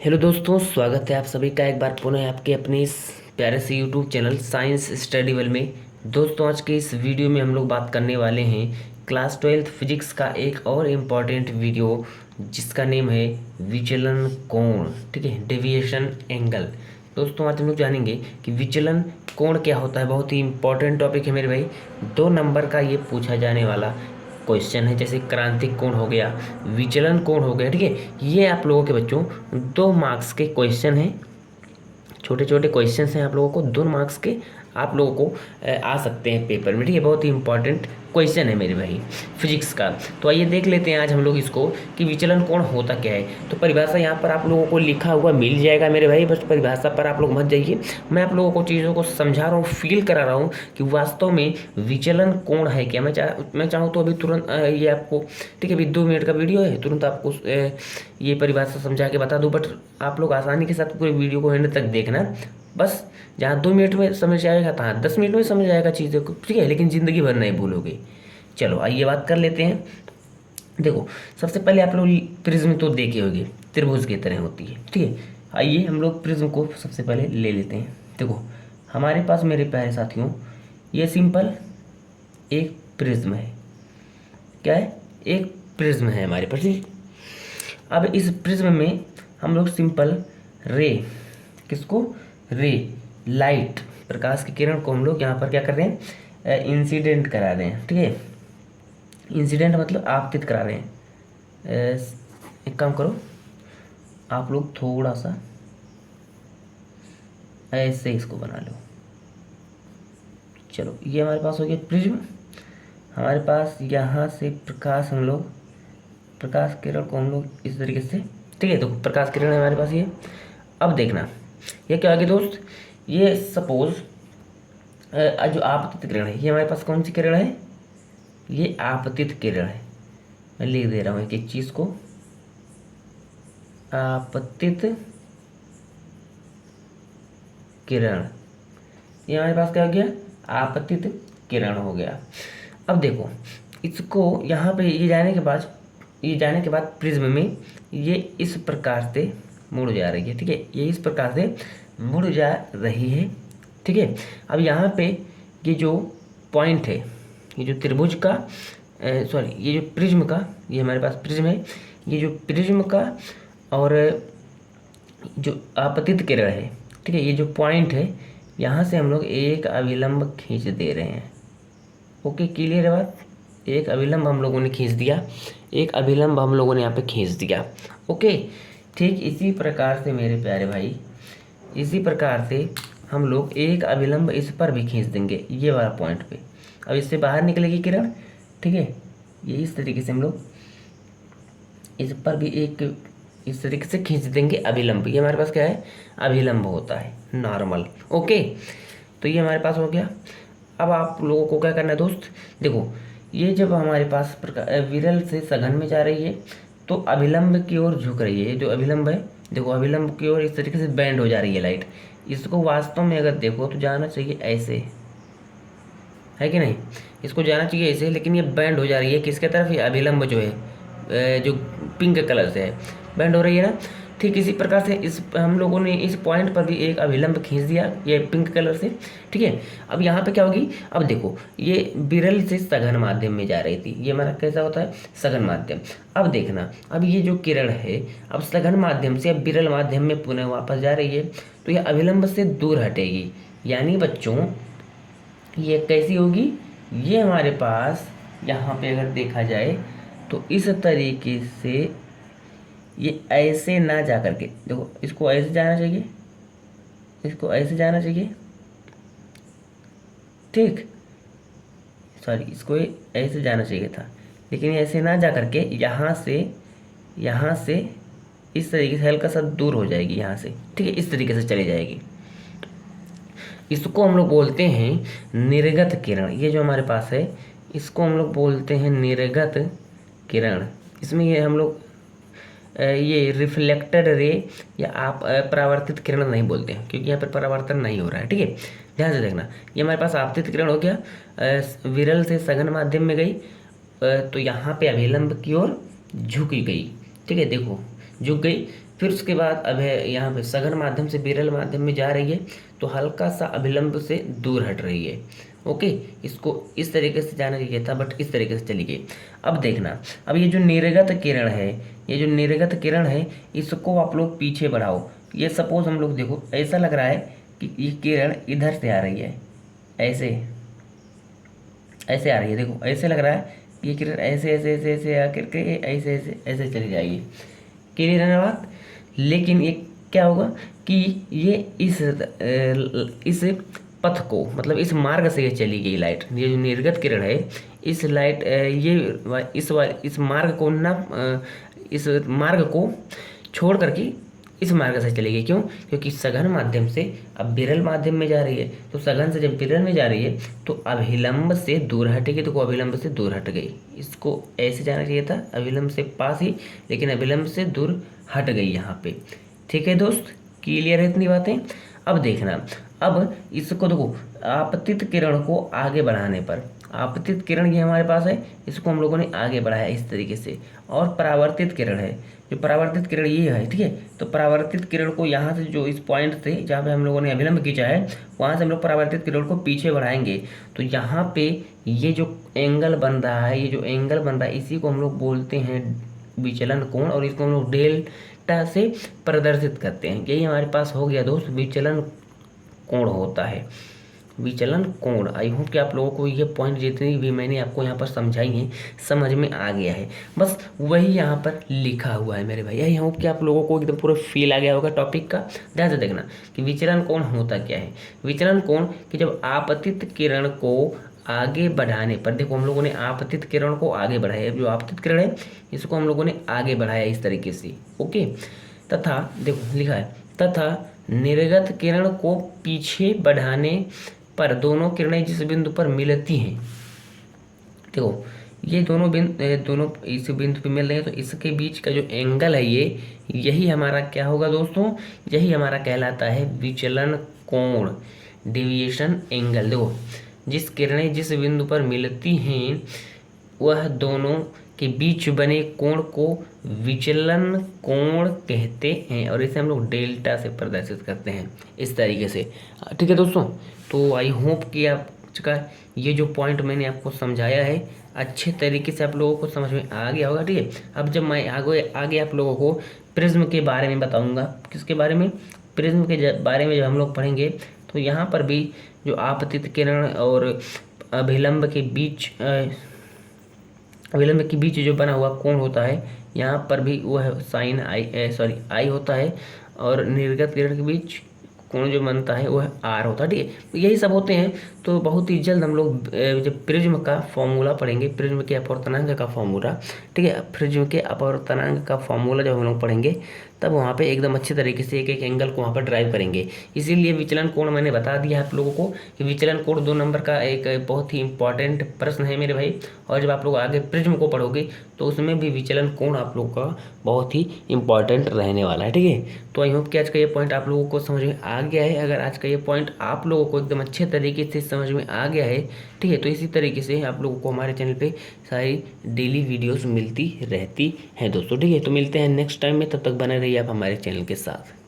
Hello दोस्तों, स्वागत है आप सभी का एक बार पुनः आपके अपने इस प्यारे से यूट्यूब चैनल साइंस स्टडीबल में। दोस्तों, आज के इस वीडियो में हम लोग बात करने वाले हैं क्लास 12th फिजिक्स का एक और इम्पॉर्टेंट वीडियो जिसका नेम है विचलन कोण। ठीक है, डेविएशन एंगल। दोस्तों, आज हम लोग जानेंगे कि विचलन कोण क्या होता है। बहुत ही इंपॉर्टेंट टॉपिक है मेरे भाई। 2 नंबर का ये पूछा जाने वाला क्वेश्चन है। जैसे क्रांतिक कोण हो गया, विचलन कोण हो गया। ठीक है, ये आप लोगों के बच्चों 2 मार्क्स के क्वेश्चन हैं। छोटे छोटे क्वेश्चंस हैं, आप लोगों को 2 मार्क्स के आप लोगों को आ सकते हैं पेपर में। ठीक है, बहुत ही इंपॉर्टेंट क्वेश्चन है मेरे भाई फिजिक्स का। तो आइए देख लेते हैं आज हम लोग इसको कि विचलन कोण होता क्या है। तो परिभाषा यहाँ पर आप लोगों को लिखा हुआ मिल जाएगा मेरे भाई, बस परिभाषा पर आप लोग मत जाइए। मैं आप लोगों को चीज़ों को समझा रहा हूँ, फील करा रहा हूँ कि वास्तव में विचलन कोण है क्या। मैं चाहूँ तो अभी तुरंत ये आपको, ठीक है, अभी 2 मिनट का वीडियो है, तुरंत आपको ये परिभाषा समझा के बता दूँ। बट आप लोग आसानी के साथ पूरे वीडियो को एंड तक देखना। बस जहाँ 2 मिनट में समझ आएगा, तहाँ 10 मिनट में समझ आएगा चीज़ों को। ठीक है, लेकिन ज़िंदगी भर नहीं भूलोगे। चलो आइए बात कर लेते हैं। देखो, सबसे पहले आप लोग प्रिज्म तो देखे होंगे, त्रिभुज की तरह होती है। ठीक है, आइए हम लोग प्रिज्म को सबसे पहले ले लेते हैं। देखो, हमारे पास मेरे प्यारे साथियों ये सिंपल एक प्रिज्म है। क्या है? एक प्रिज्म है हमारे पास। ठीक? अब इस प्रिज्म में हम लोग सिंपल रे, किसको? रे, लाइट, प्रकाश की किरण को हम लोग यहाँ पर क्या कर रहे हैं? इंसिडेंट करा रहे हैं। ठीक है, इंसिडेंट मतलब आपतित करा रहे हैं। एक काम करो, आप लोग थोड़ा सा ऐसे इसको बना लो। चलो, ये हमारे पास हो गया प्रिज्म। हमारे पास यहाँ से प्रकाश, हम लोग प्रकाश किरण को हम लोग इस तरीके से, ठीक है, तो प्रकाश किरण है हमारे पास ये। अब देखना ये क्या आगे दोस्त, ये सपोज जो आपतित किरण है, ये हमारे पास कौन सी किरण है? ये आपतित किरण है। मैं लिख दे रहा हूँ एक एक चीज़ को। आपतित किरण, ये हमारे पास क्या हो गया? आपतित किरण हो गया। अब देखो, इसको यहाँ पे ये जाने के बाद प्रिज्म में ये इस प्रकार से मुड़ जा रही है। ठीक है, ये इस प्रकार से मुड़ जा रही है। ठीक है, अब यहाँ पे ये जो पॉइंट है, ये जो त्रिभुज का सॉरी, ये जो प्रिज्म का, ये हमारे पास प्रिज्म है, ये जो प्रिज्म का और जो आपतित किरण है, ठीक है, ये जो पॉइंट है, यहाँ से हम लोग एक अभिलंब खींच दे रहे हैं। ओके, क्लियर है बात? एक अभिलंब हम लोगों ने खींच दिया, एक अभिलंब हम लोगों ने यहाँ पे खींच दिया। ओके, ठीक इसी प्रकार से मेरे प्यारे भाई, इसी प्रकार से हम लोग एक अभिलंब इस पर भी खींच देंगे, ये वाला पॉइंट पे। अब इससे बाहर निकलेगी किरण। ठीक है, ये इस तरीके से हम लोग इस पर भी एक इस तरीके से खींच देंगे अभिलंब। ये हमारे पास क्या है? अभिलंब होता है, नॉर्मल। ओके, तो ये हमारे पास हो गया। अब आप लोगों को क्या करना है दोस्त? देखो, ये जब हमारे पास विरल से सघन में जा रही है तो अभिलंब की ओर झुक रही है। ये जो अभिलंब है, देखो, अभिलंब की ओर इस तरीके से बैंड हो जा रही है लाइट। इसको वास्तव में अगर देखो तो जाना चाहिए ऐसे, है कि नहीं? इसको जाना चाहिए ऐसे, लेकिन ये बैंड हो जा रही है किसके तरफ? ये अभिलंब जो है जो पिंक कलर से है, बैंड हो रही है ना। ठीक इसी प्रकार से इस हम लोगों ने इस पॉइंट पर भी एक अभिलंब खींच दिया, ये पिंक कलर से। ठीक है, अब यहाँ पे क्या होगी? अब देखो, ये विरल से सघन माध्यम में जा रही थी। ये हमारा कैसा होता है? सघन माध्यम। अब देखना, अब ये जो किरण है, अब सघन माध्यम से अब विरल माध्यम में पुनः वापस जा रही है, तो ये अभिलंब से दूर हटेगी। यानी बच्चों, ये कैसी होगी? ये हमारे पास यहाँ पे अगर देखा जाए तो इस तरीके से ये ऐसे ना जा करके, देखो, इसको ऐसे जाना चाहिए, इसको ऐसे जाना चाहिए। ठीक, सॉरी, इसको ऐसे जाना चाहिए था, लेकिन ये ऐसे ना जा करके यहाँ से इस तरीके से हल्का सा दूर हो जाएगी यहाँ से। ठीक है, इस तरीके से चली जाएगी। इसको हम लोग बोलते हैं निर्गत किरण। ये जो हमारे पास है, इसको हम लोग बोलते हैं निर्गत किरण। इसमें ये हम लोग ये रिफ्लेक्टेड रे या आप परावर्तित किरण नहीं बोलते हैं, क्योंकि यहाँ पर परावर्तन नहीं हो रहा है। ठीक है, ध्यान से देखना, ये हमारे पास आपतित किरण हो गया, विरल से सघन माध्यम में गई, तो यहाँ पे अभिलंब की ओर झुकी गई। ठीक है, देखो, झुक गई। फिर उसके बाद अब है यहाँ पे सघन माध्यम से विरल माध्यम में जा रही है, तो हल्का सा अभिलंब से दूर हट रही है। ओके, इसको इस तरीके से जाना चाहिए था, बट इस तरीके से चली गई। अब देखना, अब ये जो निर्गत किरण है, ये जो निर्गत किरण है, इसको आप लोग पीछे बढ़ाओ। ये सपोज हम लोग देखो, ऐसा लग रहा है कि ये किरण इधर से आ रही है, ऐसे ऐसे आ रही है। देखो ऐसे लग रहा है ये किरण ऐसे ऐसे ऐसे ऐसे आकर के ऐसे ऐसे ऐसे चली जाएगी। क्लियर है ना बात? लेकिन ये क्या होगा कि ये इस पथ को, मतलब इस मार्ग से ये चली गई लाइट, ये जो निर्गत किरण है, इस लाइट इस मार्ग को ना इस मार्ग को छोड़ करके इस मार्ग से चली गई। क्यों? क्योंकि सघन माध्यम से अब विरल माध्यम में जा रही है, तो सघन से जब विरल में जा रही है तो अभिलंब से दूर हटेगी, तो अभिलंब से दूर हट गई। इसको ऐसे जाना चाहिए था, अभिलंब से पास ही, लेकिन अभिलंब से दूर हट गई यहाँ पे। ठीक है दोस्त, क्लियर है इतनी बातें? अब देखना, अब इसको देखो, आपतित किरण को आगे बढ़ाने पर, आपतित किरण ये हमारे पास है, इसको हम लोगों ने आगे बढ़ाया इस तरीके से। और परावर्तित किरण है, जो परावर्तित किरण ये है, ठीक है, तो परावर्तित किरण को यहाँ से जो इस पॉइंट से जहाँ पे हम लोगों ने अभिलंब खींचा है, वहाँ से हम लोग परावर्तित किरण को पीछे बढ़ाएंगे, तो यहाँ पे ये जो एंगल बन रहा है, ये जो एंगल बन रहा है, इसी को हम लोग बोलते हैं विचलन कोण, और इसको हम लोग डेल्टा से प्रदर्शित करते हैं। यही हमारे पास हो गया दोस्त, विचलन कोण होता है, विचलन कोण। आई होप कि आप लोगों को ये पॉइंट जितनी भी मैंने आपको यहाँ पर समझाई हैं समझ में आ गया है। बस वही यहाँ पर लिखा हुआ है मेरे भाई। आई होप कि आप लोगों को एकदम पूरा फील आ गया होगा टॉपिक का। ध्यान से देखना कि विचलन कोण होता क्या है। विचलन कोण कि जब आपतित किरण को आगे बढ़ाने पर, देखो हम लोगों ने आपतित किरण को आगे बढ़ाया, जो आपतित किरण है इसको हम लोगों ने आगे बढ़ाया इस तरीके से। ओके, तथा देखो लिखा है, तथा निर्गत किरण को पीछे बढ़ाने पर दोनों किरणें जिस बिंदु पर मिलती हैं, देखो ये दोनों इस बिंदु पे मिल रही है, तो इसके बीच का जो एंगल है ये, यही हमारा क्या होगा दोस्तों, यही हमारा कहलाता है विचलन कोण, डेविएशन एंगल। देखो जिस किरणें जिस बिंदु पर मिलती हैं वह दोनों के बीच बने कोण को विचलन कोण कहते हैं, और इसे हम लोग डेल्टा से प्रदर्शित करते हैं इस तरीके से। ठीक है दोस्तों, तो आई होप कि आपका ये जो पॉइंट मैंने आपको समझाया है अच्छे तरीके से आप लोगों को समझ में आ गया होगा। ठीक है, अब जब मैं आगे आप लोगों को प्रिज्म के बारे में बताऊंगा, किसके बारे में, प्रिज्म के बारे में जब हम लोग पढ़ेंगे, तो यहाँ पर भी जो आपतित किरण और अभिलंब के बीच जो बना हुआ कोण होता है, यहाँ पर भी वह साइन आई होता है, और निर्गत किरण के बीच कोण जो बनता है वह आर होता है। ठीक है, तो यही सब होते हैं। तो बहुत ही जल्द हम लोग जब प्रिज्म का फॉर्मूला पढ़ेंगे, प्रिज्म के अपवर्तनांक का फॉर्मूला, ठीक है, प्रिज्म के अपवर्तनांक का फॉर्मूला जब हम लोग पढ़ेंगे, तब वहाँ पे एकदम अच्छे तरीके से एक एक एंगल को वहाँ पर ड्राइव करेंगे। इसीलिए विचलन कोण मैंने बता दिया है आप लोगों को कि विचलन कोण 2 नंबर का एक बहुत ही इंपॉर्टेंट प्रश्न है मेरे भाई। और जब आप लोग आगे प्रिज्म को पढ़ोगे तो उसमें भी विचलन कोण आप लोग का बहुत ही इंपॉर्टेंट रहने वाला है। ठीक है, तो आई होप कि आज का ये पॉइंट आप लोगों को समझ में आ गया है। अगर आज का ये पॉइंट आप लोगों को एकदम अच्छे तरीके से समझ में आ गया है, ठीक है, तो इसी तरीके से आप लोगों को हमारे चैनल पे सारी डेली वीडियोस मिलती रहती हैं दोस्तों। ठीक है, तो मिलते हैं नेक्स्ट टाइम में, तब तक बने रहिए आप हमारे चैनल के साथ।